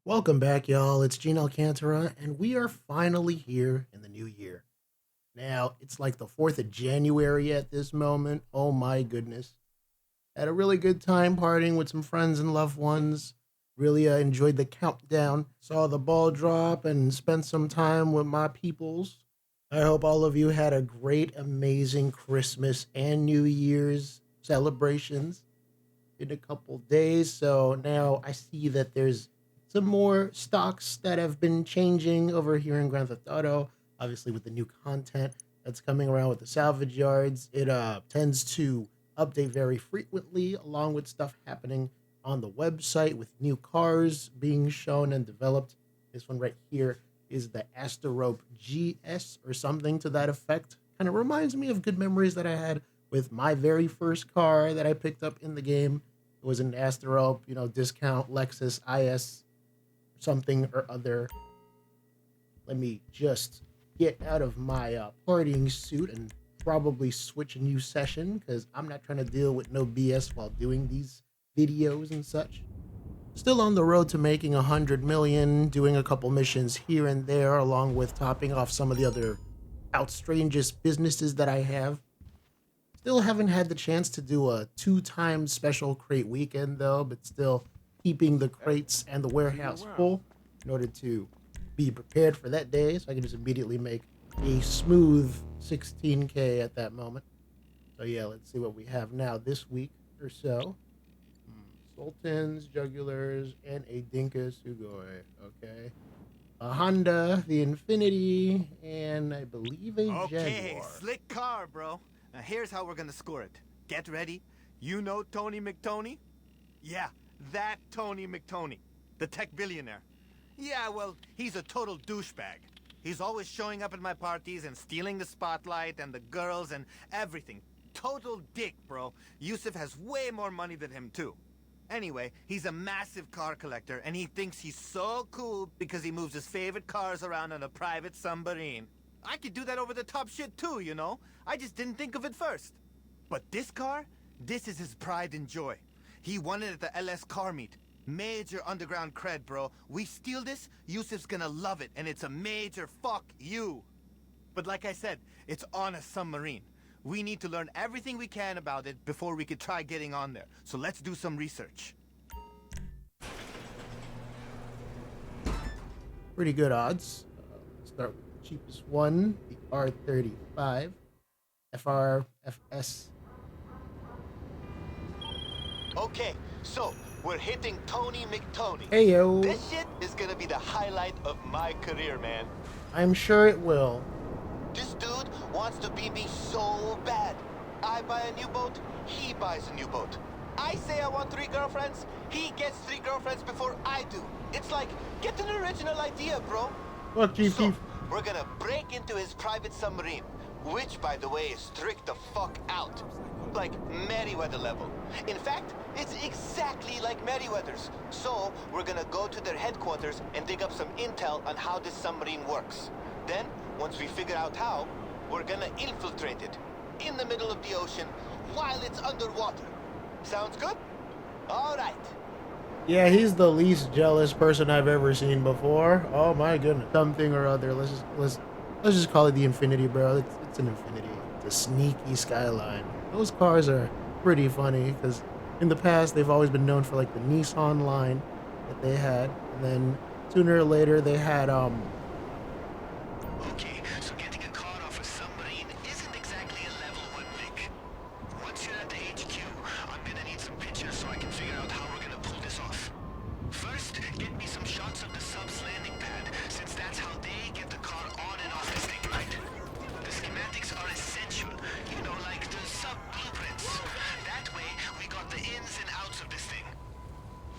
Welcome back, y'all. It's Gene Alcantara, and we are finally here in the new year. Now, it's like the 4th of January at this moment. Oh my goodness. Had a really good time partying with some friends and loved ones. Really enjoyed the countdown. Saw the ball drop and spent some time with my peoples. I hope all of you had a great, amazing Christmas and New Year's celebrations in a couple days. So now I see that there's some more stocks that have been changing over here in Grand Theft Auto. Obviously, with the new content that's coming around with the salvage yards, it tends to update very frequently, along with stuff happening on the website with new cars being shown and developed. This one right here is the Asterope GS or something to that effect. Kind of reminds me of good memories that I had with my very first car that I picked up in the game. It was an Asterope, discount Lexus IS something or other. Let me just get out of my partying suit and probably switch a new session because I'm not trying to deal with no BS while doing these videos and such. Still on the road to making 100 million, doing a couple missions here and there, along with topping off some of the other outstrangest businesses that I have. Still haven't had the chance to do a 2 times special crate weekend though, but still keeping the crates and the warehouse full in order to be prepared for that day so I can just immediately make a smooth 16K at that moment. So yeah, let's see what we have now this week or so. Sultans, Jugulars, and a Dinka Sugoi. Okay. A Honda, the Infinity, and I believe a Jaguar. Okay, slick car, bro. Now here's how we're gonna score it. Get ready. You know Tony McTony? Yeah, that Tony McTony. The tech billionaire. Yeah, well, he's a total douchebag. He's always showing up at my parties and stealing the spotlight and the girls and everything. Total dick, bro. Yusuf has way more money than him, too. Anyway, he's a massive car collector, and he thinks he's so cool because he moves his favorite cars around on a private submarine. I could do that over-the-top shit too, you know? I just didn't think of it first. But this car, this is his pride and joy. He won it at the LS car meet. Major underground cred, bro. We steal this, Yusuf's gonna love it, and it's a major fuck you. But like I said, it's on a submarine. We need to learn everything we can about it before we could try getting on there. So let's do some research. Pretty good odds. Let's start with the cheapest one, the R35 FRFS. Okay, so we're hitting Tony McTony. Hey yo. This shit is gonna be the highlight of my career, man. I'm sure it will. This dude wants to be me so bad. I buy a new boat, he buys a new boat. I say I want 3 girlfriends, he gets 3 girlfriends before I do. It's like, get an original idea, bro. Look, Chief. So, we're gonna break into his private submarine, which, by the way, is tricked the fuck out. Like Merryweather level. In fact, it's exactly like Merryweather's. So, we're gonna go to their headquarters and dig up some intel on how this submarine works. Then, once we figure out how, we're gonna infiltrate it in the middle of the ocean while it's underwater. Sounds good? All right. Yeah, he's the least jealous person I've ever seen before. Oh my goodness. Something or other. Let's just call it the Infinity, bro. It's an Infinity. It's a sneaky skyline. Those cars are pretty funny because in the past they've always been known for like the Nissan line that they had, and then sooner or later they had Okay, so getting a car off a submarine isn't exactly a level 1 pick. Once you're at the HQ, I'm gonna need some pictures so I can figure out how we're gonna pull this off. First, get me some shots of the sub's landing pad, since that's how they get the car on and off this thing, right? The schematics are essential, you know, like the sub blueprints. That way, we got the ins and outs of this thing.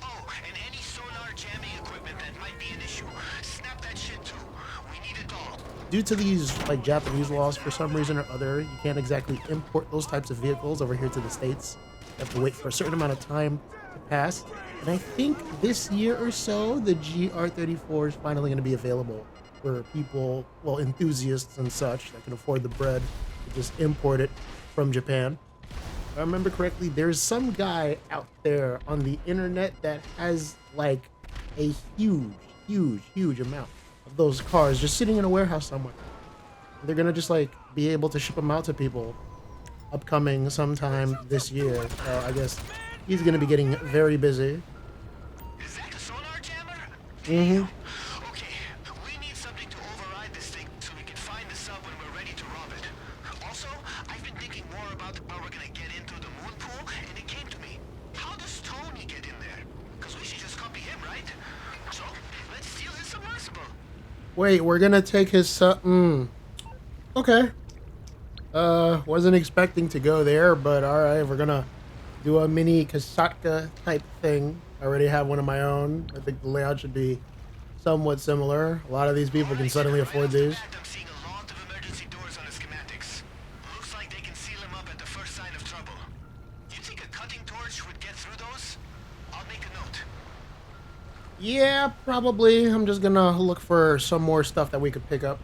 Oh, and any sonar jamming equipment that might be an issue, snap that shit too. We need it all. due to these like Japanese laws for some reason or other, you can't exactly import those types of vehicles over here to the States. You have to wait for a certain amount of time to pass. And I think this year or so, the GR34 is finally going to be available for people, well, enthusiasts and such that can afford the bread to just import it from Japan. If I remember correctly, there's some guy out there on the internet that has like a huge amount of those cars just sitting in a warehouse somewhere. They're gonna just like be able to ship them out to people upcoming sometime this year. So I guess he's gonna be getting very busy. Is that a sonar jammer? Mm-hmm. Okay, we need something to override this thing so we can find the sub when we're ready to rob it. Also, I've been thinking more about how we're gonna get into the moon pool, and it came to me. How does Tony get in there? Because we should just copy him, right? So, let's steal his submersible. Wait, we're gonna take his Okay. Wasn't expecting to go there, but alright, we're gonna do a mini Kasatka type thing. I already have one of my own. I think the layout should be somewhat similar. A lot of these people can suddenly afford these. I'm seeing a lot of emergency doors on the schematics. Looks like they can seal them up at the first sign of trouble. You think a cutting torch would get through those? I'll make a note. Yeah, probably. I'm just gonna look for some more stuff that we could pick up.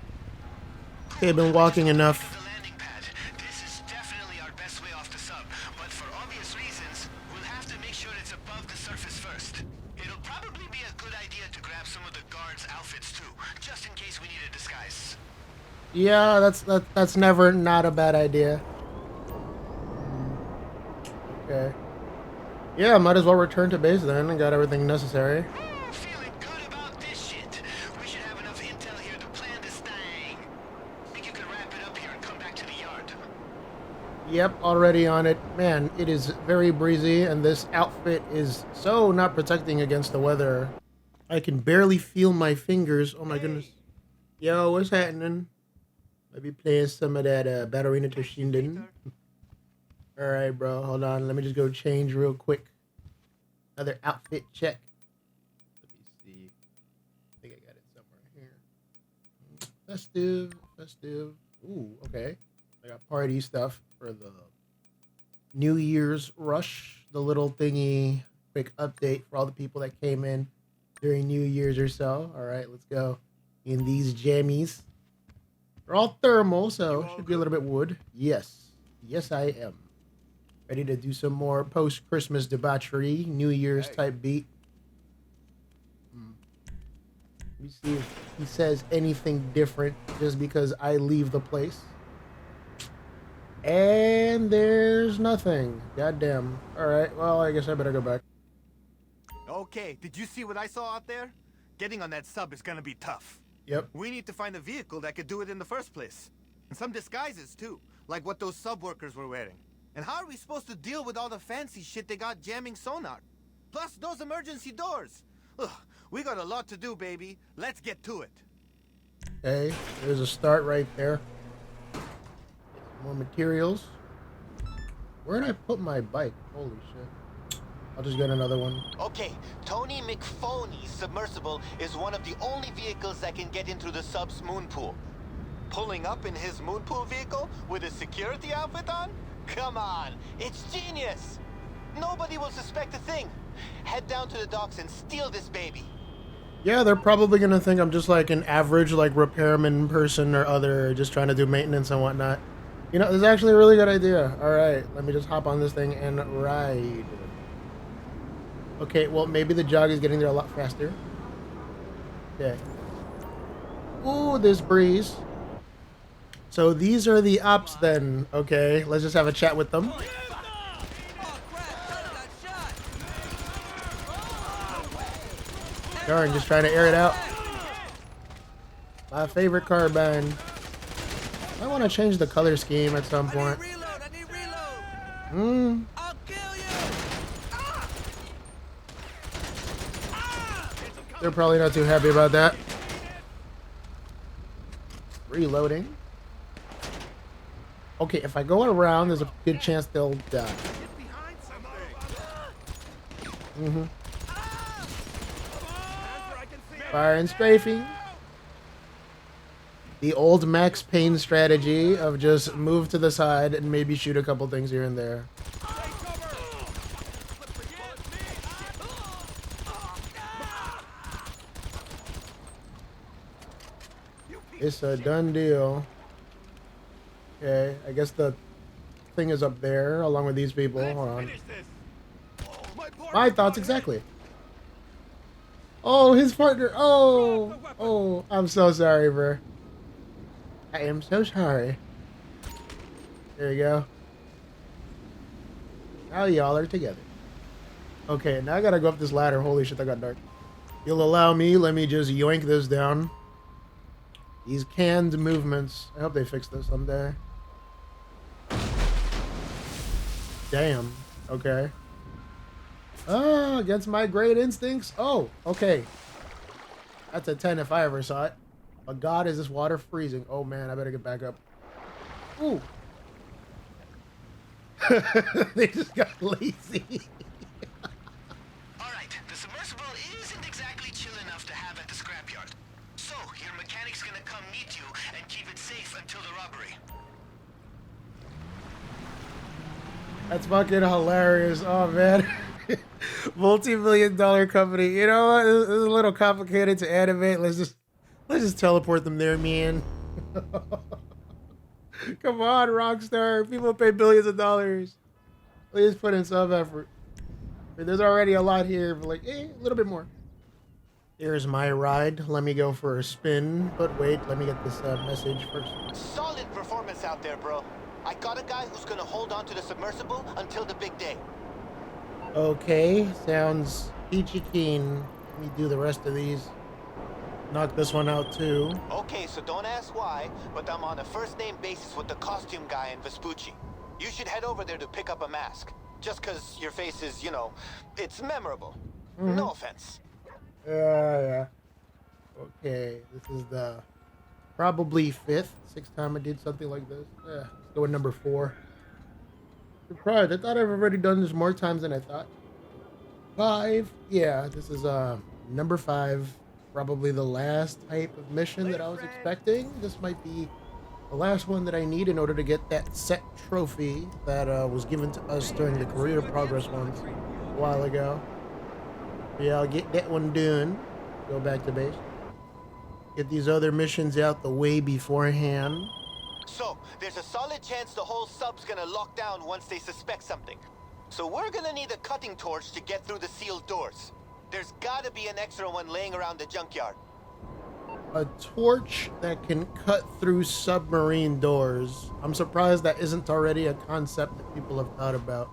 Okay, been walking enough. The landing pad. This is definitely our best way off the sub, but for obvious reasons, we'll have to make sure it's above the surface first. It'll probably be a good idea to grab some of the guards' outfits too, just in case we need a disguise. Yeah, that's never not a bad idea. Okay. Yeah, might as well return to base then and got everything necessary. Feeling good about this shit. We should have enough intel here to plan this thing. Think you can wrap it up here and come back to the yard? Yep, already on it. Man, it is very breezy, and this outfit is so not protecting against the weather. I can barely feel my fingers. Oh my goodness. Yo, what's happening? Maybe playing some of that Ballerina Toshinden. Alright, bro, hold on. Let me just go change real quick. Another outfit check. Let me see. I think I got it somewhere here. Festive. Ooh, okay. I got party stuff for the New Year's rush. The little thingy, quick update for all the people that came in during New Year's or so. All right, let's go. In these jammies. They're all thermal, so should be a little bit wood. Yes, I am. Ready to do some more post-Christmas debauchery, New Year's type beat. Let me see if he says anything different just because I leave the place. And there's nothing. Goddamn. Alright, well, I guess I better go back. Okay, did you see what I saw out there? Getting on that sub is gonna be tough. Yep. We need to find a vehicle that could do it in the first place. And some disguises, too. Like what those sub workers were wearing. And how are we supposed to deal with all the fancy shit they got jamming sonar? Plus those emergency doors. Ugh, we got a lot to do, baby. Let's get to it. Okay, there's a start right there. More materials. Where did I put my bike? Holy shit. I'll just get another one. Okay, Tony McTony's submersible is one of the only vehicles that can get into the sub's moon pool. Pulling up in his moon pool vehicle with a security outfit on? Come on, it's genius! Nobody will suspect a thing. Head down to the docks and steal this baby. Yeah, they're probably gonna think I'm just like an average like repairman person or other, just trying to do maintenance and whatnot. You know, it's actually a really good idea. All right, let me just hop on this thing and ride. Okay, well, maybe the jog is getting there a lot faster. Okay. Ooh, this breeze. So these are the ops then. Okay, let's just have a chat with them. Darn, just trying to air it out. My favorite carbine. I want to change the color scheme at some point. I'll kill you. They're probably not too happy about that. Reloading. Okay, if I go around, there's a good chance they'll die. Fire and strafing. The old Max Payne strategy of just move to the side and maybe shoot a couple things here and there. It's a done deal. Okay, I guess the thing is up there along with these people. Hold on. My thoughts exactly. Oh, his partner. Oh, oh, I'm so sorry, bro. I am so sorry. There you go. Now y'all are together. Okay, now I gotta go up this ladder. Holy shit, that got dark. You'll allow me, let me just yoink this down. These canned movements. I hope they fix this someday. Damn. Okay. Oh, against my great instincts. Oh, okay. That's a 10 if I ever saw it. But God, is this water freezing? Oh man, I better get back up. Ooh. They just got lazy. Alright, the submersible isn't exactly chill enough to have at the scrapyard. So, your mechanic's gonna come meet you and keep it safe until the robbery. That's fucking hilarious. Oh man. Multi-million-dollar company. You know what? It's a little complicated to animate. Let's just teleport them there, man. Come on, Rockstar. People pay billions of dollars. Please put in some effort. I mean, there's already a lot here, but like, a little bit more. Here's my ride. Let me go for a spin. But wait, let me get this message first. Solid performance out there, bro. I got a guy who's gonna hold on to the submersible until the big day. Okay, sounds peachy keen. Let me do the rest of these. Knock this one out too. Okay, so don't ask why, but I'm on a first-name basis with the costume guy in Vespucci. You should head over there to pick up a mask. Just because your face is, you know, it's memorable. No offense. Yeah. Okay, this is the probably sixth time I did something like this. Yeah, let's go with number 4. Surprised. I thought I've already done this more times than I thought. 5. Yeah, this is number 5. Probably the last type of mission that I was expecting. This might be the last one that I need in order to get that set trophy that was given to us during the career progress ones a while ago. Yeah, I'll get that one done. Go back to base. Get these other missions out the way beforehand. So, there's a solid chance the whole sub's gonna lock down once they suspect something. So we're gonna need a cutting torch to get through the sealed doors. There's gotta be an extra one laying around the junkyard. A torch that can cut through submarine doors. I'm surprised that isn't already a concept that people have thought about.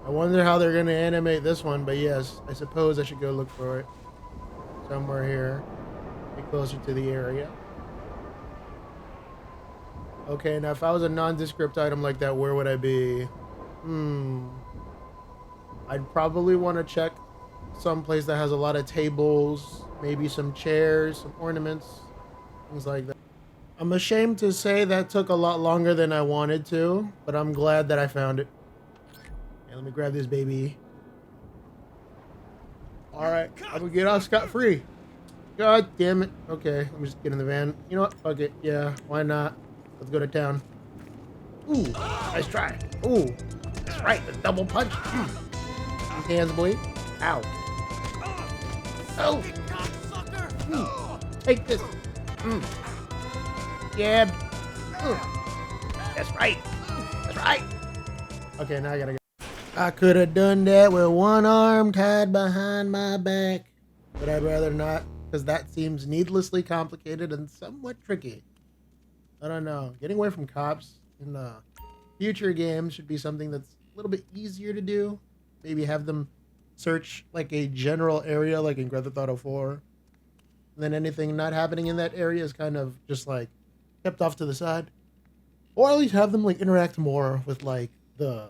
I wonder how they're going to animate this one, but yes, I suppose I should go look for it. Somewhere here. Be closer to the area. Okay, now if I was a nondescript item like that, where would I be? I'd probably want to check some place that has a lot of tables, maybe some chairs, some ornaments, things like that. I'm ashamed to say that took a lot longer than I wanted to, but I'm glad that I found it. And let me grab this baby. All right, I'm gonna get off scot-free. God damn it. Okay, let me just get in the van. You know what? Fuck it. Yeah, why not? Let's go to town. Ooh, nice try. Ooh, that's right, the double punch. These hands bleed. Ow. Oh! Take this. Jab. That's right. That's right. Okay, now I gotta go. I could have done that with one arm tied behind my back, but I'd rather not, because that seems needlessly complicated and somewhat tricky. I don't know. Getting away from cops in future games should be something that's a little bit easier to do. Maybe have them search like a general area, like in Grand Theft Auto 4. And then anything not happening in that area is kind of just like kept off to the side. Or at least have them like interact more with like the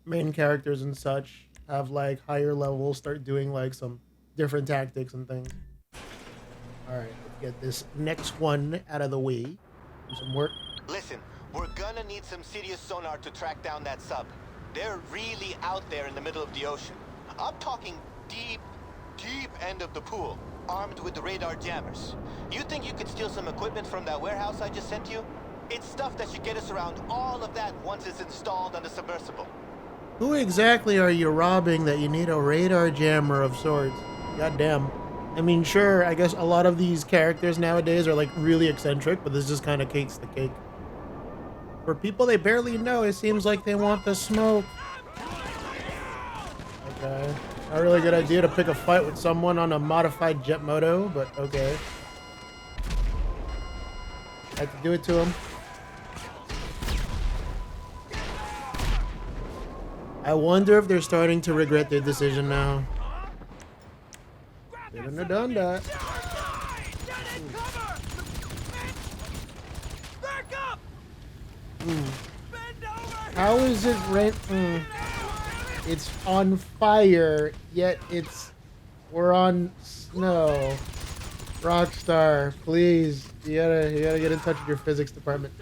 main characters and such. Have like higher levels, start doing like some different tactics and things. Alright, let's get this next one out of the way. Do some work. Listen, we're gonna need some serious sonar to track down that sub. They're really out there in the middle of the ocean. I'm talking deep end of the pool, armed with radar jammers. You think you could steal some equipment from that warehouse I just sent you? It's stuff that should get us around all of that once it's installed on the submersible. Who exactly are you robbing that you need a radar jammer of sorts? Goddamn. I mean, sure, I guess a lot of these characters nowadays are like really eccentric, but this just kind of cakes the cake. For people they barely know, it seems like they want the smoke. Okay, Not a really good idea to pick a fight with someone on a modified jet moto, but okay. I have to do it to him. I wonder if they're starting to regret their decision now. They wouldn't have done that. How is it It's on fire, yet we're on snow. Rockstar, please, you gotta get in touch with your physics department.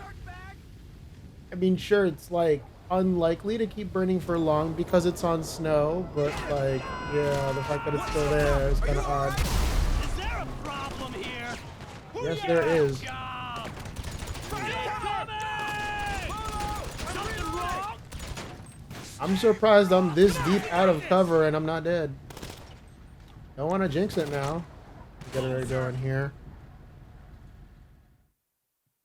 I mean, sure, it's like unlikely to keep burning for long because it's on snow, but like, yeah, the fact that it's still there is kind of odd. Is there a problem here? Yes, there is. Something wrong? I'm surprised I'm this deep out of cover and I'm not dead. Don't want to jinx it now. Get it going here.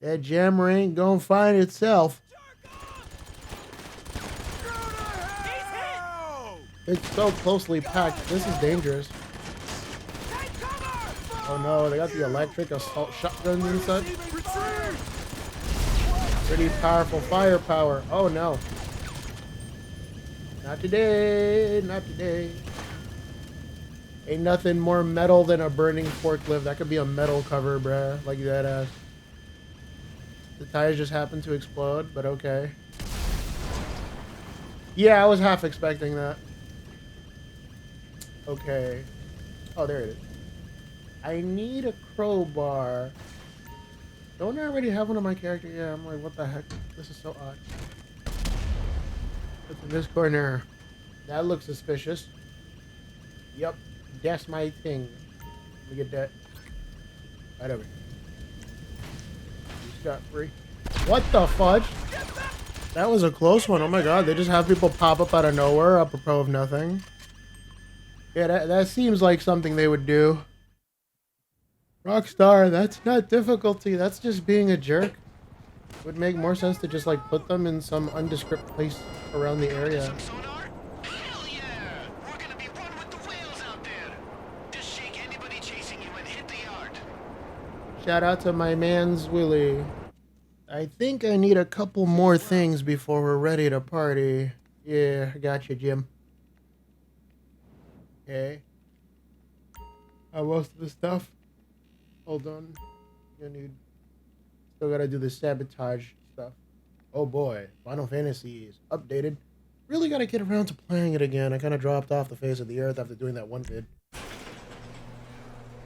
That jammer ain't gonna find itself. It's so closely packed. This is dangerous. Oh no, they got the electric assault shotguns and such. Pretty powerful firepower. Oh no. Not today. Not today. Ain't nothing more metal than a burning forklift. That could be a metal cover, bruh. Like that ass. The tires just happened to explode, but okay. Yeah, I was half expecting that. Okay. Oh, there it is. I need a crowbar. Don't I already have one on my character? Yeah, I'm like, what the heck? This is so odd. What's in this corner? That looks suspicious. Yep. That's my thing. Let me get that. Right over here. Scot free. What the fudge? That was a close one. Oh my god, they just have people pop up out of nowhere apropos of nothing. Yeah, that seems like something they would do. Rockstar, that's not difficulty. That's just being a jerk. It would make more sense to just like put them in some undescript place around the area. Some sonar? Hell yeah! We're gonna be one with the whales out there. Just shake anybody chasing you and hit the yard. Shout out to my man's Willie. I think I need a couple more things before we're ready to party. Yeah, I got you, Jim. Okay. Most of the stuff. Hold on. Still gotta do the sabotage stuff. Oh boy, Final Fantasy is updated. Really gotta get around to playing it again. I kind of dropped off the face of the earth after doing that one vid.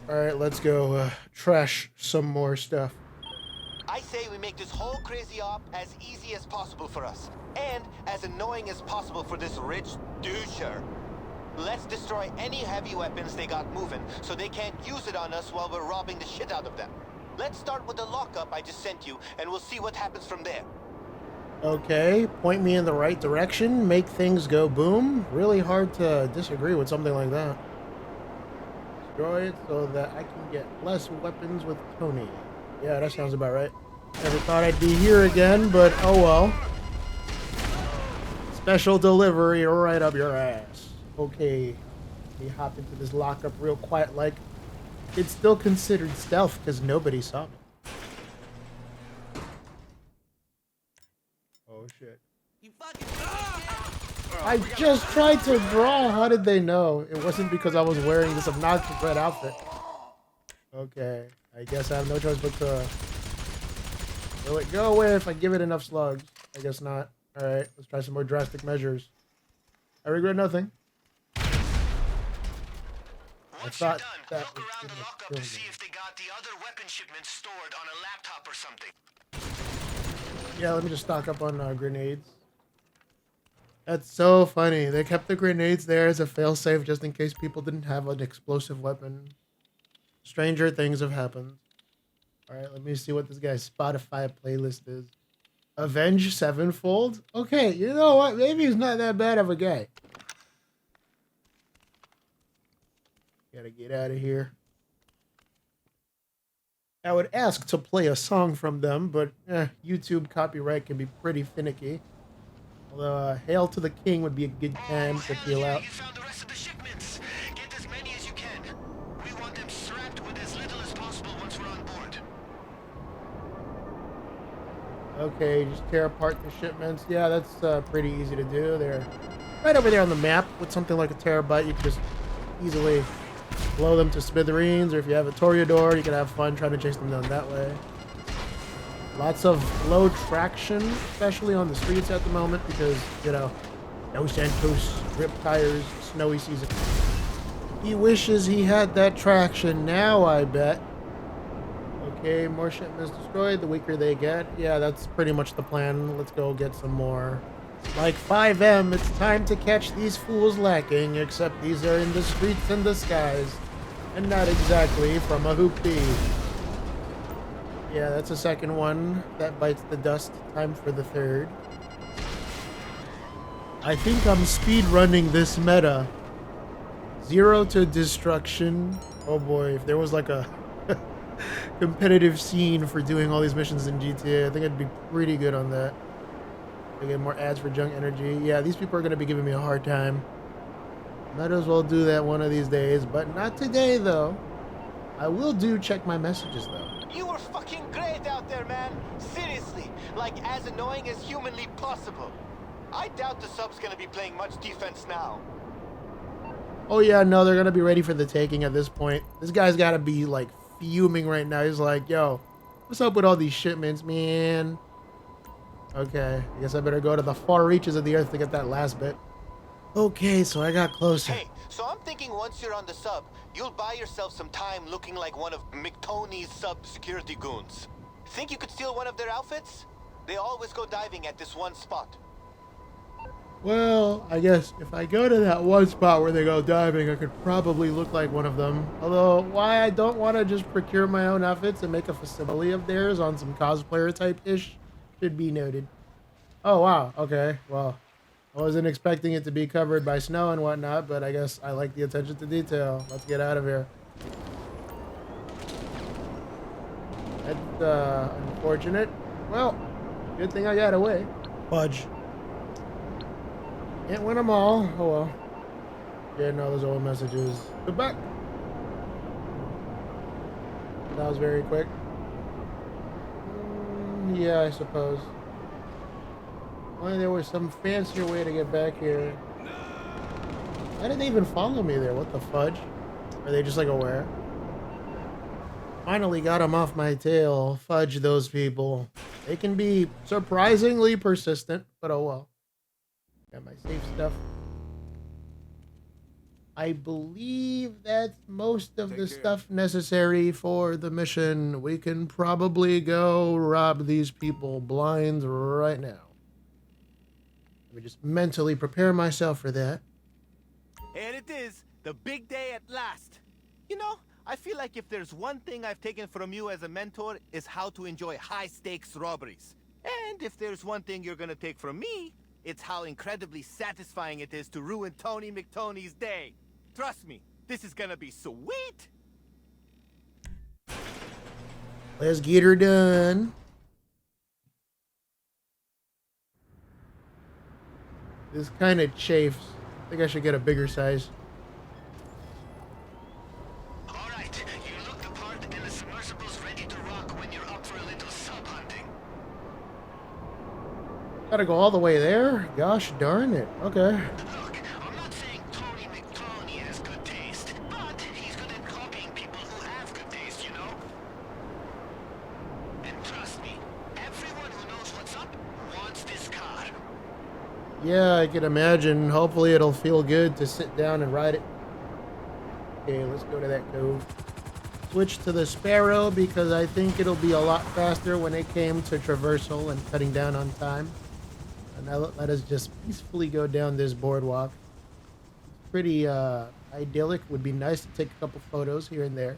Alright, let's go trash some more stuff. I say we make this whole crazy op as easy as possible for us, and as annoying as possible for this rich doucher. Let's destroy any heavy weapons they got moving, so they can't use it on us while we're robbing the shit out of them. Let's start with the lockup I just sent you, and we'll see what happens from there. Okay, point me in the right direction, make things go boom. Really hard to disagree with something like that. Destroy it so that I can get less weapons with Tony. Yeah, that sounds about right. Never thought I'd be here again, but oh well. Special delivery right up your ass. Okay, let me hop into this lockup real quiet like. It's still considered stealth because nobody saw me. Oh shit. I just tried to draw. How did they know? It wasn't because I was wearing this obnoxious red outfit. Okay, I guess I have no choice but to... Will it go away if I give it enough slugs? I guess not. Alright, let's try some more drastic measures. I regret nothing. Once you're done, that look around the lockup to see if they got the other weapon shipments stored on a laptop or something. Yeah, let me just stock up on grenades. That's so funny. They kept the grenades there as a failsafe just in case people didn't have an explosive weapon. Stranger things have happened. Alright, let me see what this guy's Spotify playlist is. Avenged Sevenfold? Okay, you know what? Maybe he's not that bad of a guy. Gotta get out of here. I would ask to play a song from them, but YouTube copyright can be pretty finicky. Although Hail to the King would be a good time to feel out. You found the rest of the shipments. Okay, just tear apart the shipments. Yeah, that's pretty easy to do. They're right over there on the map. With something like a terabyte, you can just easily blow them to smithereens. Or if you have a Toreador, you can have fun trying to chase them down that way. Lots of low traction, especially on the streets at the moment because, you know, Los Santos, grip tires, snowy season. He wishes he had that traction now, I bet. Okay, more shipments destroyed, the weaker they get. Yeah, that's pretty much the plan. Let's go get some more. Like 5M, it's time to catch these fools lacking, except these are in the streets and the skies. And not exactly from a hoopty. Yeah, that's a second one. That bites the dust. Time for the third. I think I'm speed running this meta. 0 to destruction. Oh boy, if there was like a competitive scene for doing all these missions in GTA, I think I'd be pretty good on that. I get more ads for junk energy. Yeah, these people are going to be giving me a hard time. Might as well do that one of these days, but not today though. I will check my messages though. You were fucking great out there, man. Seriously, like as annoying as humanly possible. I doubt the sub's gonna be playing much defense now. Oh yeah, no, they're gonna be ready for the taking at this point. This guy's gotta be like fuming right now. He's like, yo, what's up with all these shipments, man? Okay, I guess I better go to the far reaches of the earth to get that last bit. Okay, so I got closer. Hey, so I'm thinking once you're on the sub, you'll buy yourself some time looking like one of McTony's sub security goons. Think you could steal one of their outfits? They always go diving at this one spot. Well, I guess if I go to that one spot where they go diving, I could probably look like one of them. Although, why I don't want to just procure my own outfits and make a facsimile of theirs on some cosplayer type-ish should be noted. Oh, wow. Okay, well, I wasn't expecting it to be covered by snow and whatnot, but I guess I like the attention to detail. Let's get out of here. That's unfortunate. Well, good thing I got away. Fudge. Can't win them all. Oh well. Yeah, no, those old messages. Goodbye. That was very quick. Yeah, I suppose. Only there was some fancier way to get back here. Why didn't they even follow me there? What the fudge? Are they just like aware? Finally got them off my tail. Fudge those people. They can be surprisingly persistent, but oh well. Got my safe stuff. I believe that's most of the stuff necessary for the mission. We can probably go rob these people blind right now. Let me just mentally prepare myself for that. And it is the big day at last. You know, I feel like if there's one thing I've taken from you as a mentor is how to enjoy high-stakes robberies. And if there's one thing you're gonna take from me, it's how incredibly satisfying it is to ruin Tony McTony's day. Trust me, this is gonna be sweet. Let's get her done. This kind of chafes. I think I should get a bigger size. Alright, you look the part and the submersible's ready to rock when you're up for a little sub hunting. Gotta go all the way there? Gosh darn it. Okay. Look, I'm not saying Tony McTony has good taste, but he's good at copying people who have good taste, you know? And trust me, everyone who knows what's up wants this car. Yeah, I can imagine. Hopefully it'll feel good to sit down and ride it. Okay, let's go to that cove. Switch to the Sparrow because I think it'll be a lot faster when it came to traversal and cutting down on time. And now let us just peacefully go down this boardwalk. Pretty idyllic. Would be nice to take a couple photos here and there.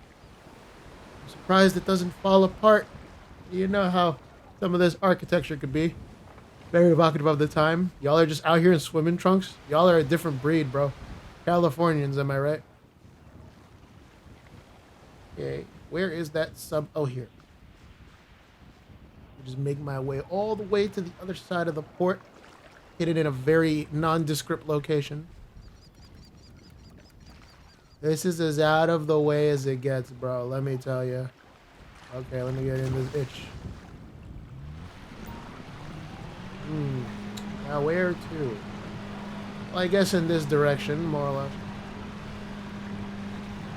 I'm surprised it doesn't fall apart. You know how some of this architecture could be. Very evocative of the time. Y'all are just out here in swimming trunks. Y'all are a different breed, bro. Californians, am I right? Okay, where is that sub? Oh, here. Just make my way all the way to the other side of the port. Hit it in a very nondescript location. This is as out of the way as it gets, bro. Let me tell you. Okay, let me get in this itch. Now where to? Well, I guess in this direction, more or less.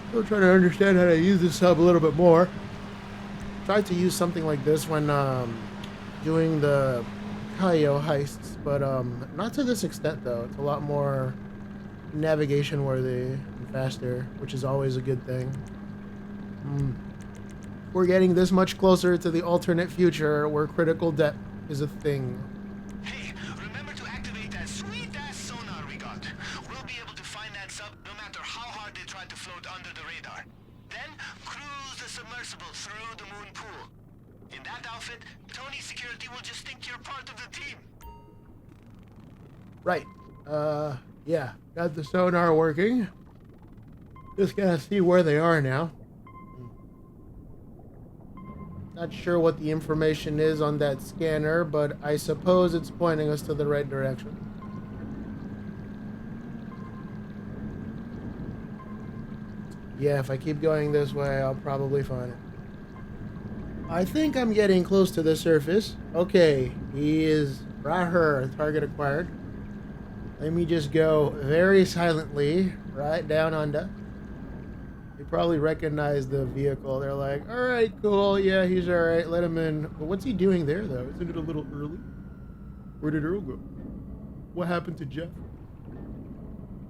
Still trying to understand how to use this sub a little bit more. Tried to use something like this when doing the Kaio heists, but not to this extent though. It's a lot more navigation worthy and faster, which is always a good thing. We're getting this much closer to the alternate future where critical depth is a thing. Hey, remember to activate that sweet-ass sonar we got. We'll be able to find that sub no matter how hard they try to float under the radar. Then, cruise the submersible through the moon pool. In that outfit, Tony's security will just think you're part of the team. Right. Yeah. Got the sonar working. Just gotta see where they are now. Not sure what the information is on that scanner, but I suppose it's pointing us to the right direction. Yeah, if I keep going this way, I'll probably find it. I think I'm getting close to the surface. Okay, he is right here, target acquired. Let me just go very silently right down under. They probably recognize the vehicle. They're like, all right, cool. Yeah, he's all right. Let him in. But what's he doing there, though? Isn't it a little early? Where did Earl go? What happened to Jeff?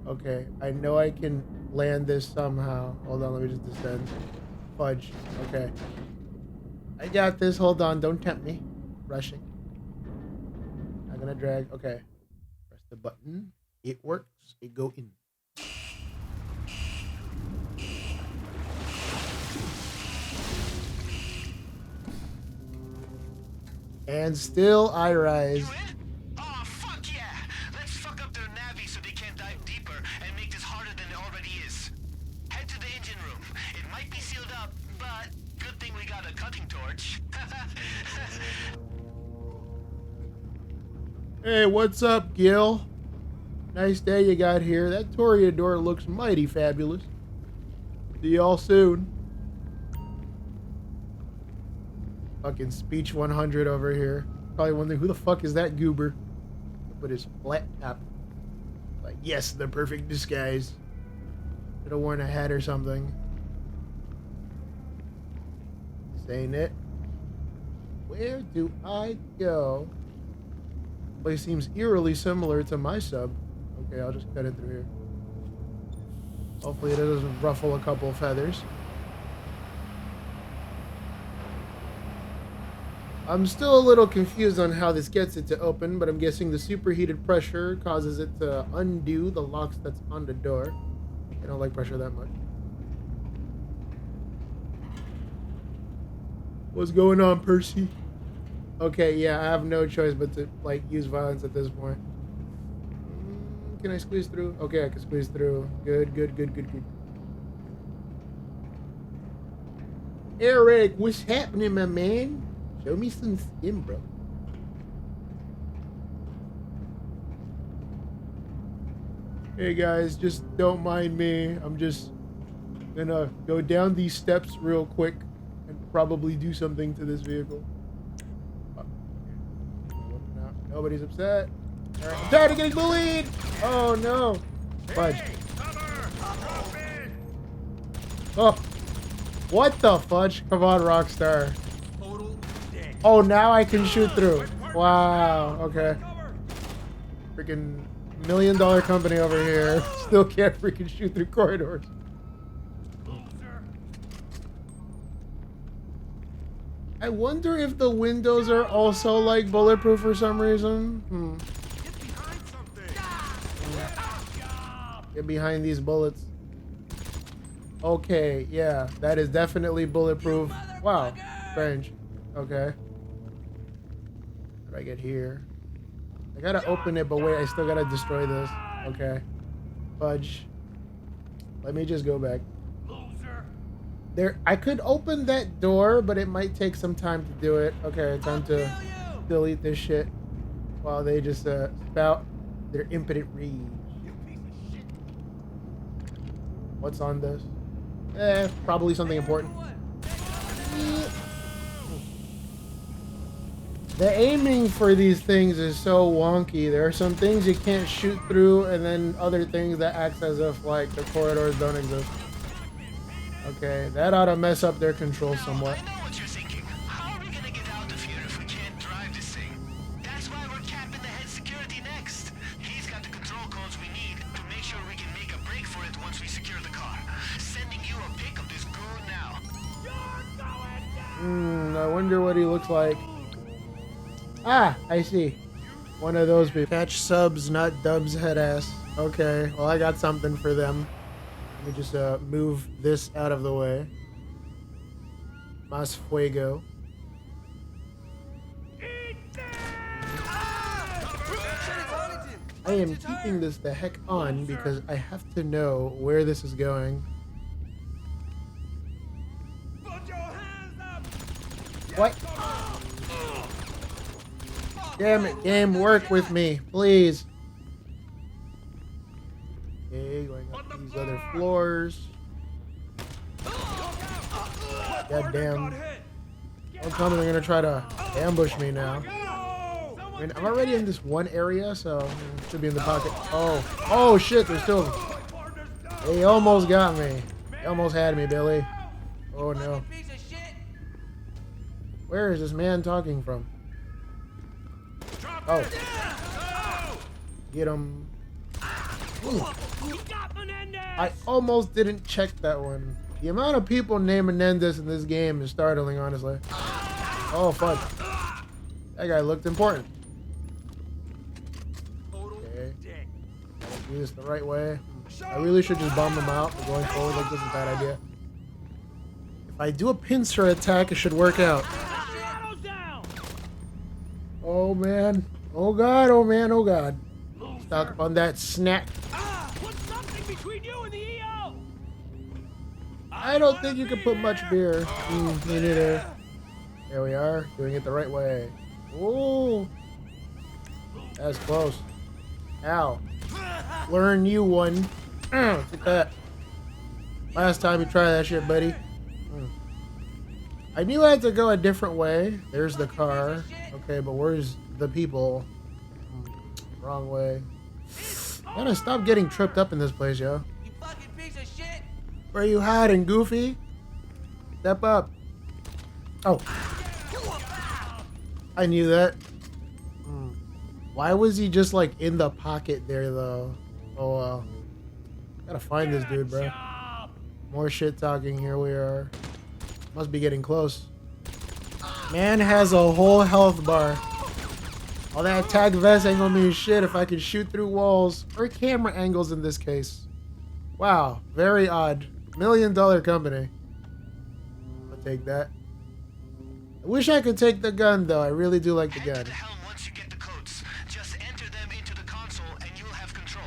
Okay, I know I can land this somehow. Hold on, let me just descend. Fudge. Okay. I got this. Hold on. Don't tempt me. Rushing. I'm gonna drag. Okay. Press the button. It works. It go in. And still I rise. You in? Oh, fuck yeah! Let's fuck up their navi so they can't dive deeper and make this harder than it already is. Head to the engine room. It might be sealed up, but good thing we got a cutting torch. Hey, what's up, Gil? Nice day you got here. That Toreador looks mighty fabulous. See y'all soon. Fucking Speech 100 over here. Probably wondering who the fuck is that goober? With his flat top. Like, yes, the perfect disguise. Should have worn a hat or something. This ain't it. Where do I go? Place seems eerily similar to my sub. Okay, I'll just cut it through here. Hopefully it doesn't ruffle a couple feathers. I'm still a little confused on how this gets it to open, but I'm guessing the superheated pressure causes it to undo the locks that's on the door. I don't like pressure that much. What's going on, Percy? Okay, yeah, I have no choice but to, like, use violence at this point. Can I squeeze through? Okay, I can squeeze through. Good, good, good, good, good. Eric, what's happening, my man? Show me some skin, bro. Hey guys, just don't mind me. I'm just gonna go down these steps real quick and probably do something to this vehicle. No, nobody's upset. All right, I'm tired of getting bullied. Oh no. Fudge. Oh, what the fudge? Come on, Rockstar. Oh, now I can shoot through. Wow. Okay. Freaking $1 million company over here. Still can't freaking shoot through corridors. I wonder if the windows are also like bulletproof for some reason. Get behind these bullets. Okay, yeah, that is definitely bulletproof. Wow, strange. Okay. How do I get here? I gotta open it, but wait, I still gotta destroy this. Okay. Fudge. Let me just go back. There, I could open that door, but it might take some time to do it. Okay, time to delete this shit while they just spout their impotent rage. What's on this? Probably something important. The aiming for these things is so wonky. There are some things you can't shoot through, and then other things that act as if like the corridors don't exist. Okay, that ought to mess up their control somewhat. I know what you're thinking. How are we gonna get out of here if we can't drive this thing? That's why we're capping the head security next. He's got the control codes we need to make sure we can make a break for it once we secure the car. Sending you a pic of this goon now. I wonder what he looks like. Ah, I see. One of those people. Catch subs, not dubs, head ass. Okay, well I got something for them. Let me just move this out of the way. Mas fuego. I am keeping this the heck on because I have to know where this is going. What? Damn it, game, work with me, please. Okay, going up these other floors. Goddamn. Don't tell me they're gonna try to ambush me now. I mean, I'm already in this one area, so it should be in the pocket. Oh shit, there's two of them. They almost got me. They almost had me, Billy. Oh no. Where is this man talking from? Oh. Get him. Ooh. I almost didn't check that one. The amount of people named Menendez in this game is startling, honestly. Oh, fuck. That guy looked important. Okay. Do this the right way. I really should just bomb him out. But going forward like this is a bad idea. If I do a pincer attack, it should work out. Oh, man. Oh, God. Oh, man. Oh, God. Stock up on that snack. Put something between you and the EO. I don't think you can put much beer. Me neither. There we are. Doing it the right way. Oh. That's close. Ow. Learn you one. Get that. Last time you try that shit, buddy. I knew I had to go a different way. There's the car. Okay, but where's the people? Wrong way. I gotta stop getting tripped up in this place, yo. You fucking piece of shit! Where you hiding, Goofy? Step up. Oh. I knew that. Why was he just like in the pocket there, though? Oh, well. Gotta find this dude, bro. More shit talking. Here we are. Must be getting close. Man has a whole health bar. All that attack vest ain't gonna mean shit if I can shoot through walls or camera angles in this case. Wow, very odd. $1 million company. I'll take that. I wish I could take the gun though. I really do like the gun. Head to the helm once you get the codes. Just enter them into the console and you'll have control.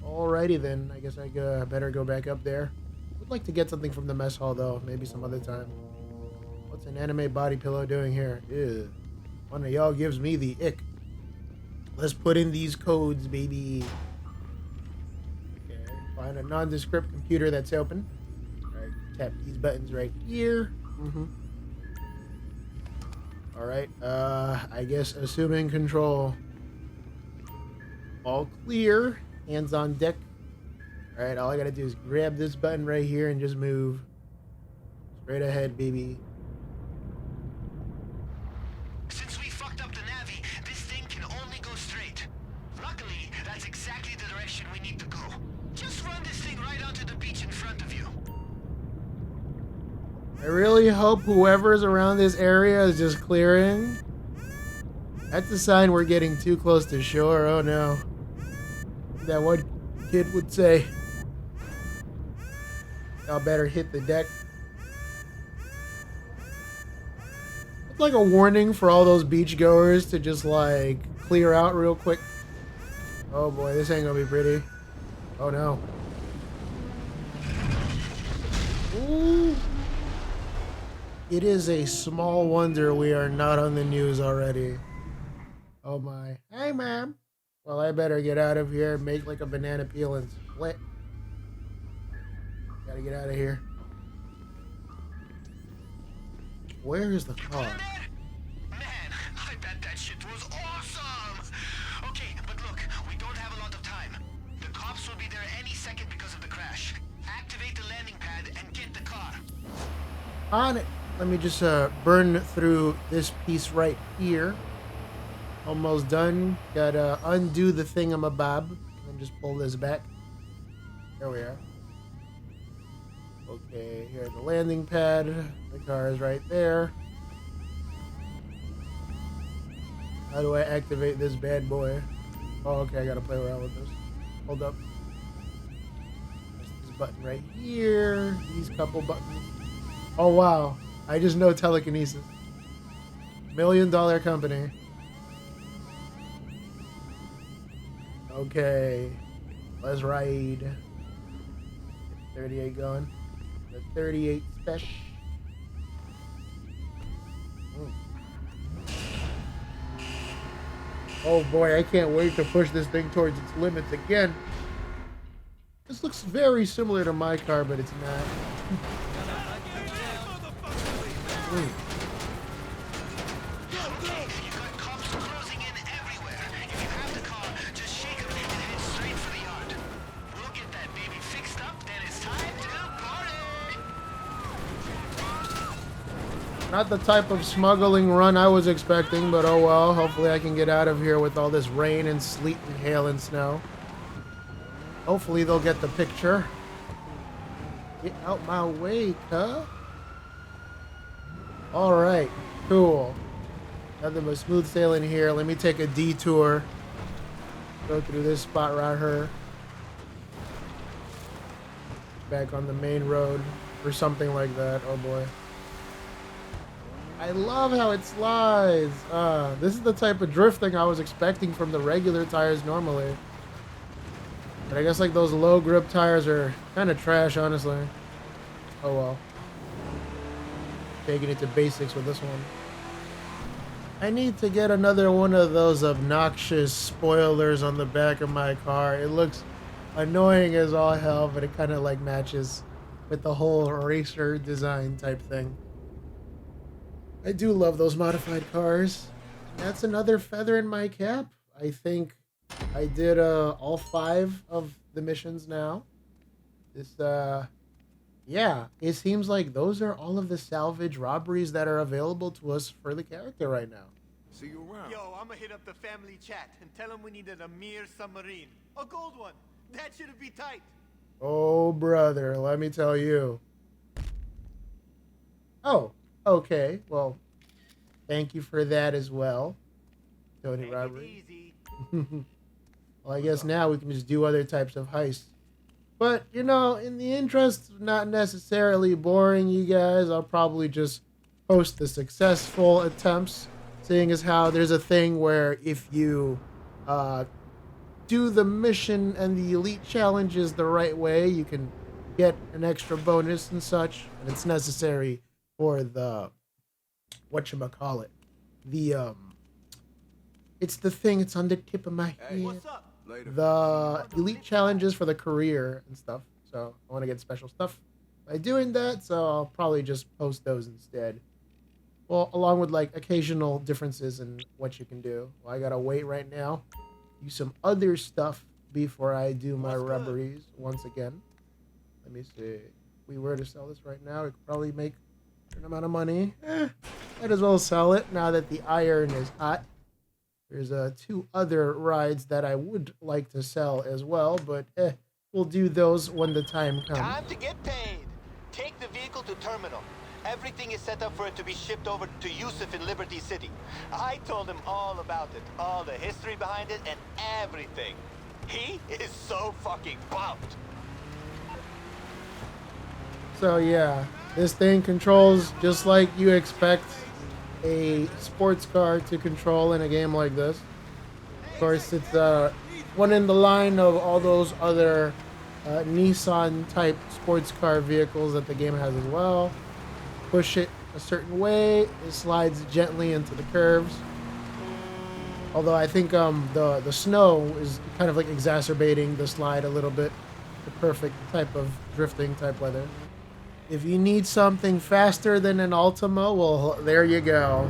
Alrighty then. I guess I better go back up there. Would like to get something from the mess hall though. Maybe some other time. What's an anime body pillow doing here? Ew. One of y'all gives me the ick. Let's put in these codes, baby. Okay, find a nondescript computer that's open. Alright, tap these buttons right here. Alright, I guess assuming control. All clear. Hands on deck. Alright, all I gotta do is grab this button right here and just move. Straight ahead, baby. Since we fucked up the Navi, this thing can only go straight. Luckily, that's exactly the direction we need to go. Just run this thing right onto the beach in front of you. I really hope whoever's around this area is just clearing. That's a sign we're getting too close to shore. Oh no. That one kid would say. Y'all better hit the deck. It's like a warning for all those beachgoers to just like clear out real quick. Oh boy, this ain't gonna be pretty. Oh no. Ooh. It is a small wonder we are not on the news already. Oh my. Hey, ma'am. Well, I better get out of here and make like a banana peel and split. Gotta get out of here. Where is the car? was awesome! Okay, but look, we don't have a lot of time. The cops will be there any second because of the crash. Activate the landing pad and get the car. On it. Let me just burn through this piece right here. Almost done. Gotta undo the thingamabob and just pull this back. There we are. Okay, here's the landing pad. The car is right there. How do I activate this bad boy? Oh, okay, I gotta play around with this. Hold up. Press this button right here. These couple buttons. Oh, wow. I just know telekinesis. $1 million company. Okay. Let's ride. Get 38 going. The 38 special. Oh boy, I can't wait to push this thing towards its limits again. This looks very similar to my car, but it's not. You got cops closing in everywhere. If you have the car, just shake them and head straight for the yard. We'll get that baby fixed up, then it's time to party! Not the type of smuggling run I was expecting, but oh well. Hopefully I can get out of here with all this rain and sleet and hail and snow. Hopefully they'll get the picture. Get out my way, cuh. Alright, cool. Nothing but smooth sailing here. Let me take a detour. Go through this spot right here. Back on the main road or something like that. Oh boy. I love how it slides. This is the type of drifting I was expecting from the regular tires normally. But I guess like those low grip tires are kind of trash, honestly. Oh well. Taking it to basics with this one. I need to get another one of those obnoxious spoilers on the back of my car. It looks annoying as all hell, but it kind of like matches with the whole racer design type thing. I do love those modified cars. That's another feather in my cap. I think I did all 5 of the missions now. This yeah, it seems like those are all of the salvage robberies that are available to us for the character right now. See you around. Yo, I'm gonna hit up the family chat and tell them we need an Amir submarine. A gold one. That should be tight. Oh, brother, let me tell you. Oh, okay. Well, thank you for that as well, Tony Take Robbery. it easy. Well, I guess now we can just do other types of heists. But, you know, in the interest of not necessarily boring you guys, I'll probably just post the successful attempts, seeing as how there's a thing where if you do the mission and the elite challenges the right way, you can get an extra bonus and such, and it's necessary for the, whatchamacallit, the, it's the thing, it's on the tip of my Hey, head. What's up? Later. The elite challenges for the career and stuff. So I want to get special stuff by doing that. So I'll probably just post those instead. Well, along with like occasional differences in what you can do. Well, I gotta wait right now. Do some other stuff before I do my That's good. robberies once again. Let me see. If we were to sell this right now, we could probably make a certain amount of money. Might as well sell it now that the iron is hot. There's 2 other rides that I would like to sell as well, but we'll do those when the time comes. Time to get paid. Take the vehicle to terminal. Everything is set up for it to be shipped over to Yusuf in Liberty City. I told him all about it, all the history behind it, and everything. He is so fucking pumped. So yeah, this thing controls just like you expect a sports car to control in a game like this. Of course, it's one in the line of all those other Nissan type sports car vehicles that the game has as well. Push it a certain way, it slides gently into the curves. Although I think the snow is kind of like exacerbating the slide a little bit. The perfect type of drifting type weather. If you need something faster than an Ultima, well, there you go.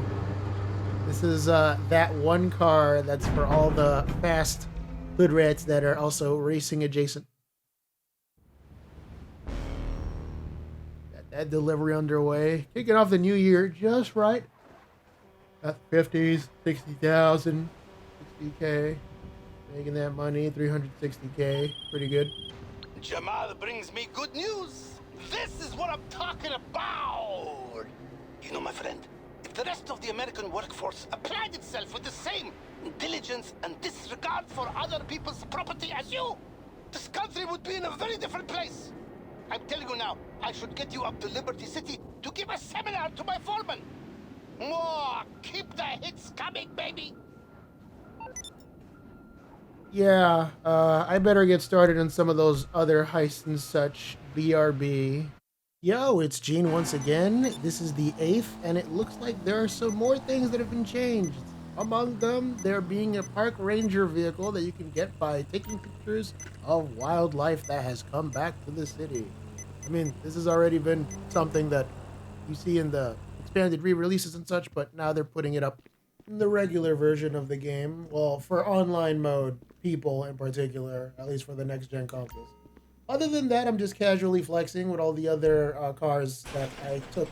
This is that one car that's for all the fast hood rats that are also racing adjacent. Got that delivery underway. Kicking off the new year just right. Got 50s, 60,000, 60K. Making that money, 360K. Pretty good. Jamal brings me good news. This is what I'm talking about. You know, my friend, if the rest of the American workforce applied itself with the same diligence and disregard for other people's property as you, this country would be in a very different place. I'm telling you now, I should get you up to Liberty City to give a seminar to my foreman. More, keep the hits coming, baby. Yeah, I better get started on some of those other heists and such. BRB. Yo, it's Gene once again. This is the 8th, and it looks like there are some more things that have been changed. Among them, there being a park ranger vehicle that you can get by taking pictures of wildlife that has come back to the city. I mean, this has already been something that you see in the expanded re-releases and such, but now they're putting it up in the regular version of the game. Well, for online mode people in particular, at least for the next-gen consoles. Other than that, I'm just casually flexing with all the other cars that I took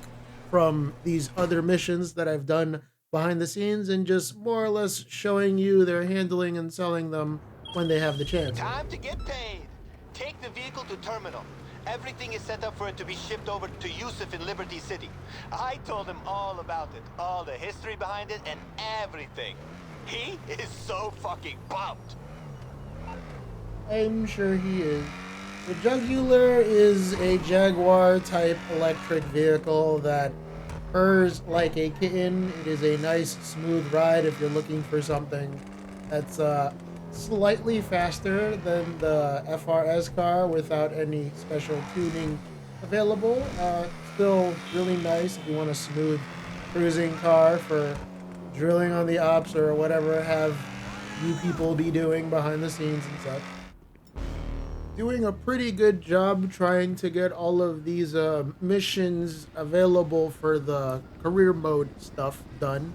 from these other missions that I've done behind the scenes and just more or less showing you their handling and selling them when they have the chance. Time to get paid. Take the vehicle to terminal. Everything is set up for it to be shipped over to Yusuf in Liberty City. I told him all about it, all the history behind it, and everything. He is so fucking pumped. I'm sure he is. The Jugular is a Jaguar-type electric vehicle that purrs like a kitten. It is a nice, smooth ride if you're looking for something that's slightly faster than the FRS car without any special tuning available. Still really nice if you want a smooth cruising car for drilling on the ops or whatever have you people be doing behind the scenes and such. Doing a pretty good job trying to get all of these missions available for the career mode stuff done.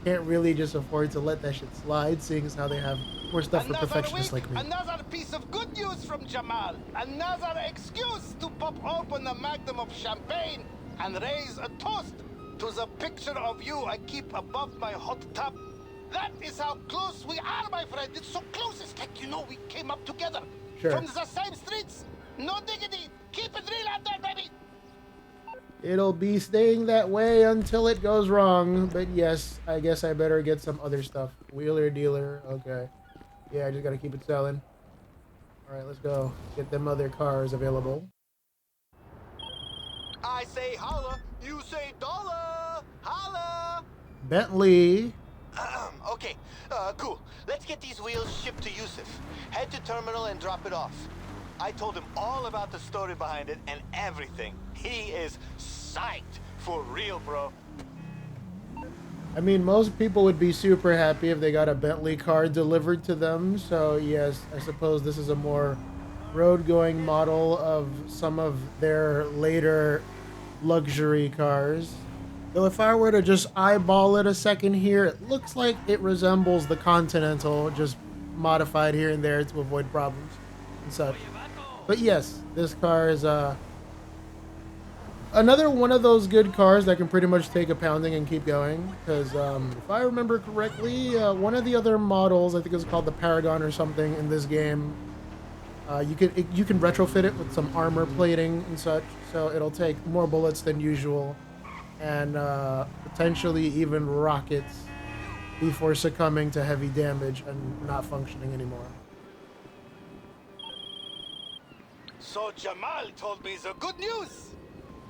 Can't really just afford to let that shit slide, seeing as how they have more stuff for perfectionists like me. Another piece of good news from Jamal. Another excuse to pop open a magnum of champagne and raise a toast to the picture of you I keep above my hot tub. That is how close we are, my friend. It's so close. It's like, you know, we came up together. Sure. From the same streets. No diggity. Keep it real out there, baby. It'll be staying that way until it goes wrong. But yes, I guess I better get some other stuff. Wheeler dealer. Okay. Yeah, I just gotta keep it selling. Alright, let's go. Get them other cars available. I say holla, you say dollar. Holla. Bentley. Okay, cool. Let's get these wheels shipped to Yusuf. Head to terminal and drop it off. I told him all about the story behind it and everything. He is psyched for real, bro. I mean, most people would be super happy if they got a Bentley car delivered to them. So yes, I suppose this is a more road-going model of some of their later luxury cars. Though if I were to just eyeball it a second here, it looks like it resembles the Continental, just modified here and there to avoid problems and such. But yes, this car is another one of those good cars that can pretty much take a pounding and keep going. Because if I remember correctly, one of the other models, I think it's called the Paragon or something in this game, you can retrofit it with some armor plating and such, so it'll take more bullets than usual. And potentially even rockets before succumbing to heavy damage and not functioning anymore. So Jamal told me the good news.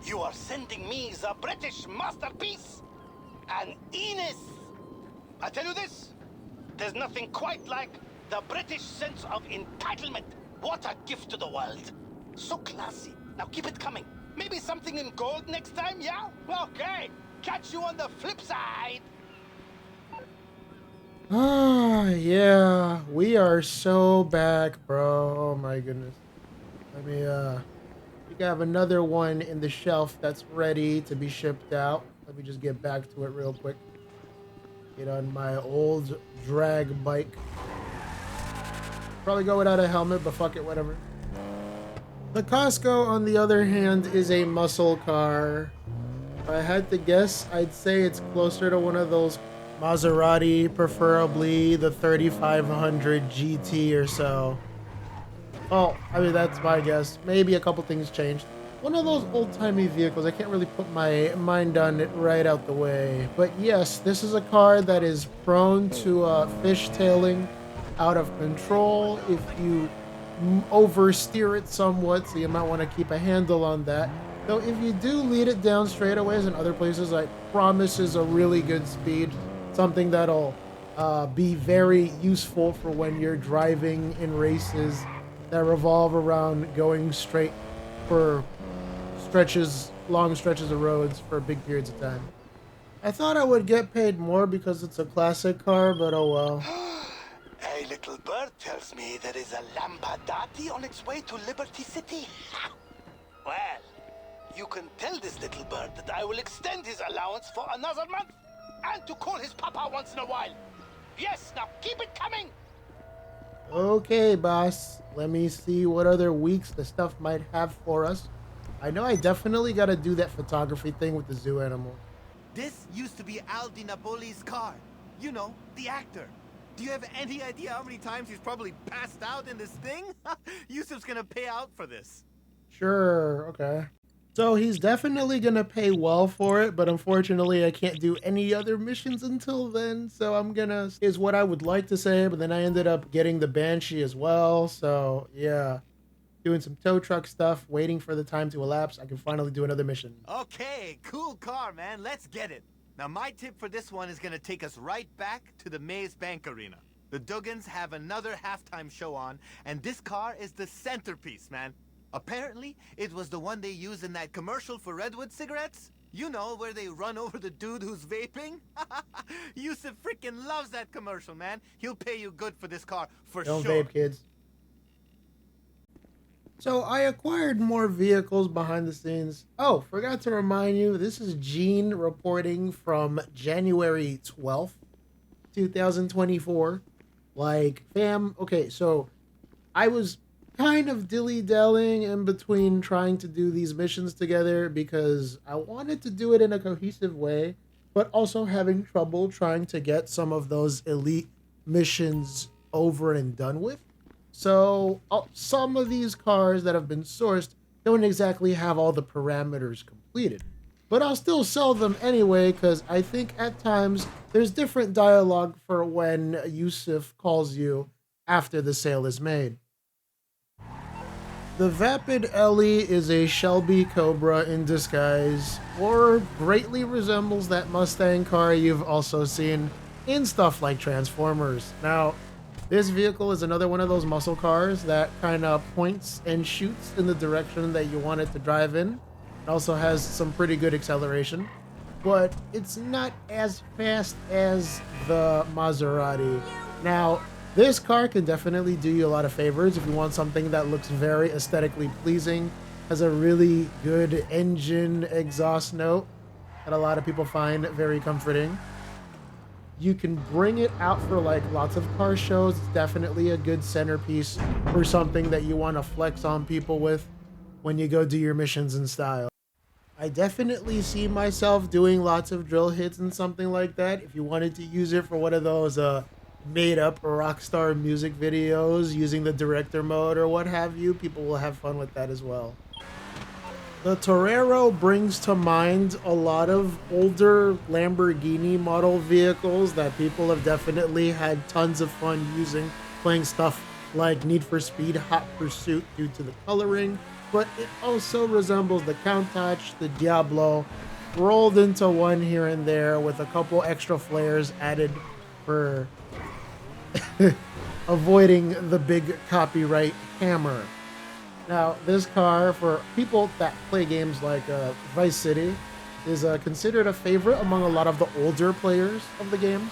You are sending me the British masterpiece, an Enos. I tell you this, there's nothing quite like the British sense of entitlement. What a gift to the world. So classy. Now keep it coming. Maybe something in gold next time, yeah? Okay. Catch you on the flip side. Ah, yeah. We are so back, bro. Oh my goodness. Let me, we have another one in the shelf that's ready to be shipped out. Let me just get back to it real quick. Get on my old drag bike. Probably go without a helmet, but fuck it, whatever. The Costco, on the other hand, is a muscle car. If I had to guess, I'd say it's closer to one of those Maserati, preferably the 3500 GT or so. Oh, I mean, that's my guess. Maybe a couple things changed. One of those old-timey vehicles. I can't really put my mind on it right out the way. But yes, this is a car that is prone to fishtailing out of control if you oversteer it somewhat, so you might want to keep a handle on that. Though if you do lead it down straightaways and other places, I promise is a really good speed. Something that'll be very useful for when you're driving in races that revolve around going straight for long stretches of roads for big periods of time. I thought I would get paid more because it's a classic car, but oh well. A little bird tells me there is a Lampadati on its way to Liberty City. Well, you can tell this little bird that I will extend his allowance for another month, and to call his papa once in a while. Yes, now keep it coming! Okay, boss. Let me see what other weeks the stuff might have for us. I know I definitely got to do that photography thing with the zoo animal. This used to be Al Di Napoli's car. You know, the actor. Do you have any idea how many times he's probably passed out in this thing? Yusuf's gonna pay out for this. Sure, okay. So he's definitely gonna pay well for it, but unfortunately I can't do any other missions until then, so I'm gonna, is what I would like to say, but then I ended up getting the Banshee as well, so yeah. Doing some tow truck stuff, waiting for the time to elapse, I can finally do another mission. Okay, cool car, man. Let's get it. Now, my tip for this one is gonna take us right back to the Maze Bank Arena. The Duggans have another halftime show on, and this car is the centerpiece, man. Apparently, it was the one they used in that commercial for Redwood cigarettes. You know, where they run over the dude who's vaping? Yusuf freaking loves that commercial, man. He'll pay you good for this car, for sure. Don't vape, kids. So I acquired more vehicles behind the scenes. Oh, forgot to remind you, this is Gene reporting from January 12th, 2024. Like, fam, okay, so I was kind of dilly-dallying in between trying to do these missions together because I wanted to do it in a cohesive way, but also having trouble trying to get some of those elite missions over and done with. So some of these cars that have been sourced don't exactly have all the parameters completed. But I'll still sell them anyway because I think at times there's different dialogue for when Yusuf calls you after the sale is made. The Vapid Ellie is a Shelby Cobra in disguise, or greatly resembles that Mustang car you've also seen in stuff like Transformers. Now, this vehicle is another one of those muscle cars that kind of points and shoots in the direction that you want it to drive in. It also has some pretty good acceleration, but it's not as fast as the Maserati. Now, this car can definitely do you a lot of favors if you want something that looks very aesthetically pleasing, has a really good engine exhaust note that a lot of people find very comforting. You can bring it out for like lots of car shows. It's definitely a good centerpiece for something that you want to flex on people with when you go do your missions in style. I definitely see myself doing lots of drill hits and something like that. If you wanted to use it for one of those made up rockstar music videos using the director mode or what have you, people will have fun with that as well. The Torero brings to mind a lot of older Lamborghini model vehicles that people have definitely had tons of fun using, playing stuff like Need for Speed Hot Pursuit due to the coloring, but it also resembles the Countach, the Diablo, rolled into one here and there with a couple extra flares added for avoiding the big copyright hammer. Now, this car, for people that play games like Vice City, is considered a favorite among a lot of the older players of the game,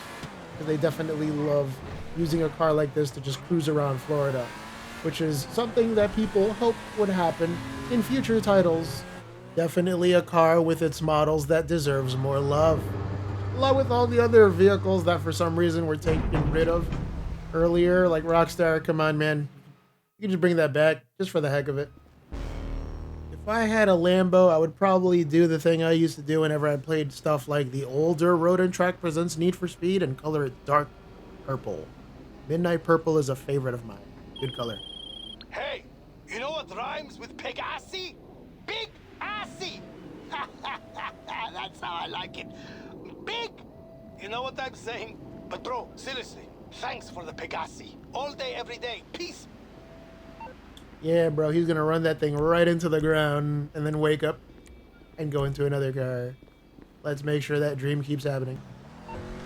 because they definitely love using a car like this to just cruise around Florida, which is something that people hope would happen in future titles. Definitely a car with its models that deserves more love. along with all the other vehicles that for some reason were taken rid of earlier, like Rockstar. Come on, man. You can just bring that back just for the heck of it. If I had a Lambo, I would probably do the thing I used to do whenever I played stuff like the older Road and Track Presents Need for Speed and color it dark purple. Midnight purple is a favorite of mine. Good color. Hey, you know what rhymes with Pegasi? Big assy. That's how I like it. Big. You know what I'm saying? But bro, seriously, thanks for the Pegasi. All day, every day. Peace. Yeah, bro, he's gonna run that thing right into the ground and then wake up and go into another car. Let's make sure that dream keeps happening.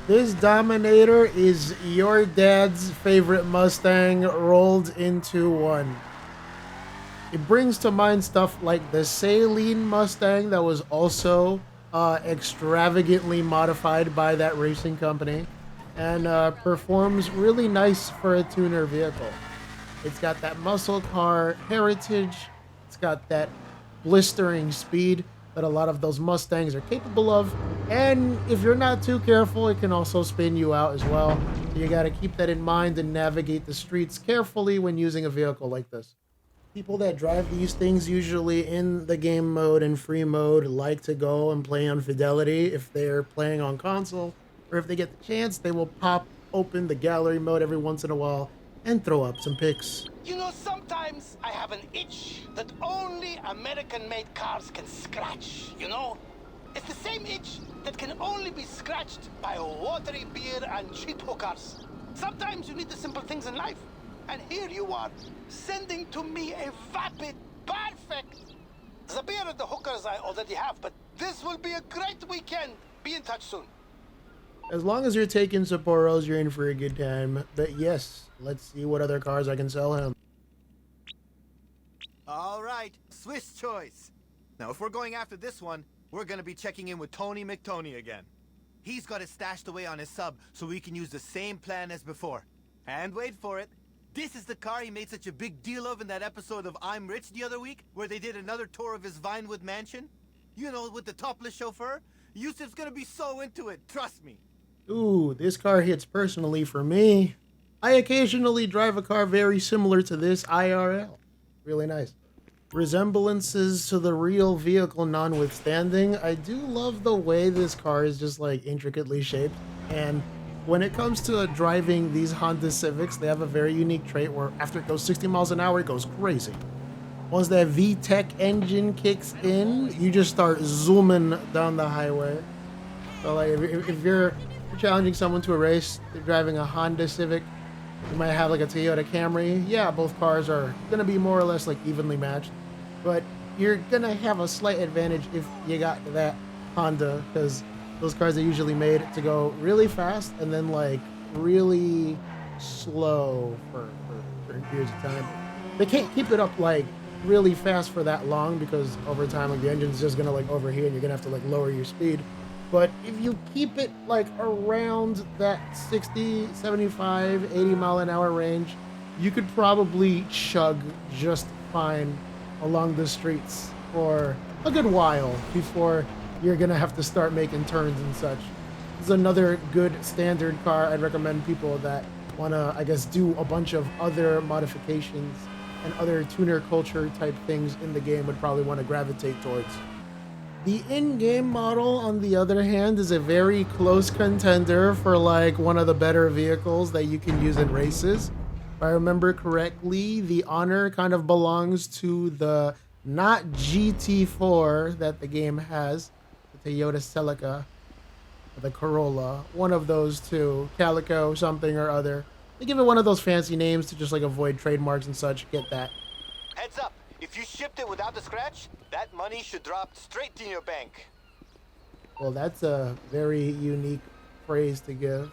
This Dominator is your dad's favorite Mustang rolled into one. It brings to mind stuff like the Saline Mustang that was also extravagantly modified by that racing company and performs really nice for a tuner vehicle. It's got that muscle car heritage. It's got that blistering speed that a lot of those Mustangs are capable of. And if you're not too careful, it can also spin you out as well. So you got to keep that in mind and navigate the streets carefully when using a vehicle like this. People that drive these things usually in the game mode and free mode like to go and play on fidelity. If they're playing on console or if they get the chance, they will pop open the gallery mode every once in a while and throw up some pics. You know, sometimes I have an itch that only American-made cars can scratch, you know? It's the same itch that can only be scratched by watery beer and cheap hookers. Sometimes you need the simple things in life. And here you are, sending to me a vapid perfect. The beer and the hookers I already have, but this will be a great weekend. Be in touch soon. As long as you're taking Sapporos, you're in for a good time. But yes, let's see what other cars I can sell him. All right, Swiss choice. Now, if we're going after this one, we're gonna be checking in with Tony McTony again. He's got it stashed away on his sub, so we can use the same plan as before. And wait for it. This is the car he made such a big deal of in that episode of I'm Rich the other week, where they did another tour of his Vinewood mansion. You know, with the topless chauffeur. Yusuf's gonna be so into it, trust me. Ooh, this car hits personally for me. I occasionally drive a car very similar to this IRL. Really nice. Resemblances to the real vehicle notwithstanding, I do love the way this car is just like intricately shaped. And when it comes to driving these Honda Civics, they have a very unique trait where after it goes 60 miles an hour, it goes crazy. Once that VTEC engine kicks in, you just start zooming down the highway. So like if you're challenging someone to a race, they're driving a Honda Civic, you might have like a Toyota Camry. Yeah, both cars are gonna be more or less like evenly matched, but you're gonna have a slight advantage if you got that Honda, because those cars are usually made to go really fast and then like really slow for certain periods of time. They can't keep it up like really fast for that long because over time like the engine's just gonna like overheat and you're gonna have to like lower your speed. But if you keep it like around that 60, 75, 80 mile an hour range, you could probably chug just fine along the streets for a good while before you're gonna have to start making turns and such. This is another good standard car I'd recommend people that wanna, I guess, do a bunch of other modifications and other tuner culture type things in the game would probably want to gravitate towards. The in-game model, on the other hand, is a very close contender for like one of the better vehicles that you can use in races. If I remember correctly, the Honor kind of belongs to the not GT4 that the game has, the Toyota Celica, the Corolla, one of those two, Calico something or other. They give it one of those fancy names to just like avoid trademarks and such. Get that. Heads up, if you shipped it without the scratch, that money should drop straight in your bank. Well, that's a very unique phrase to give.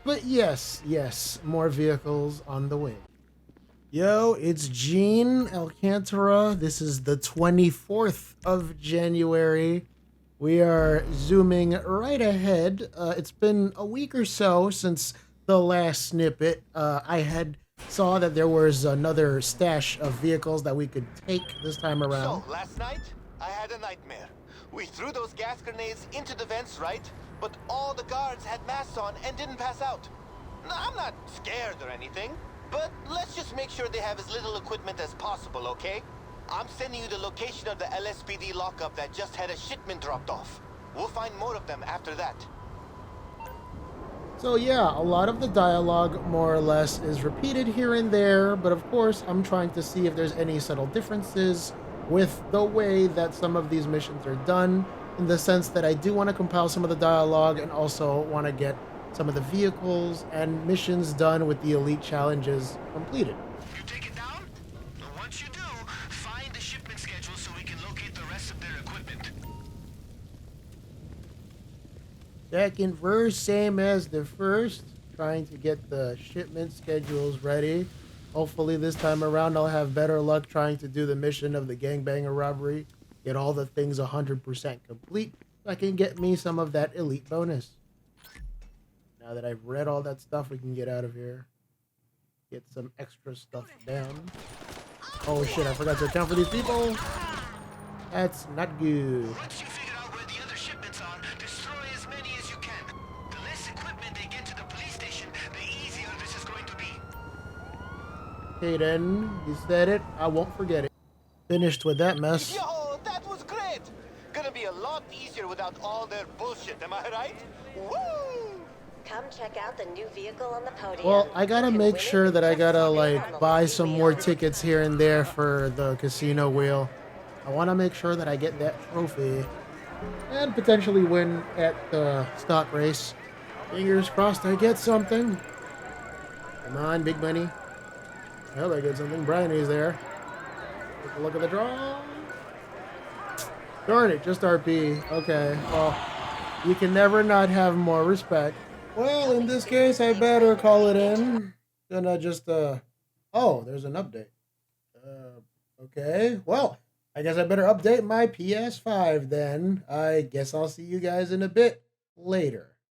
But yes, more vehicles on the way. Yo, it's Gene Alcantara. This is the 24th of January. We are zooming right ahead. It's been a week or so since the last snippet. I had saw that there was another stash of vehicles that we could take this time around. So, last night, I had a nightmare. We threw those gas grenades into the vents, right? But all the guards had masks on and didn't pass out. Now, I'm not scared or anything, but let's just make sure they have as little equipment as possible, okay? I'm sending you the location of the LSPD lockup that just had a shipment dropped off. We'll find more of them after that. So yeah, a lot of the dialogue, more or less, is repeated here and there, but of course, I'm trying to see if there's any subtle differences with the way that some of these missions are done, in the sense that I do want to compile some of the dialogue and also want to get some of the vehicles and missions done with the elite challenges completed. You take it down? Once you do, find the shipment schedule so we can locate the rest of their equipment. Second verse, same as the first. Trying to get the shipment schedules ready. Hopefully this time around I'll have better luck trying to do the mission of the gangbanger robbery. Get all the things 100% complete so I can get me some of that elite bonus. Now that I've read all that stuff, we can get out of here. Get some extra stuff down. Oh shit, I forgot to account for these people. That's not good. Once you figure out where the other shipments are, destroy as many as you can. The less equipment they get to the police station, the easier this is going to be. Okay then, you said it, I won't forget it. Finished with that mess. Yo, that was great! Gonna be a lot easier without all their bullshit, am I right? Woo! Come check out the new vehicle on the podium. Well, I gotta make sure that I gotta like buy some more tickets here and there for the casino wheel. I want to make sure that I get that trophy and potentially win at the stock race. Fingers crossed I get something. Come on, big money. I hope I get something. Bryony's there. Take a look at the draw. Darn it, just RP. Okay, well, you can never not have more respect. Well, in this case, I better call it in. Gonna just, oh, there's an update. Okay, well, I guess I better update my PS5 then. I guess I'll see you guys in a bit later.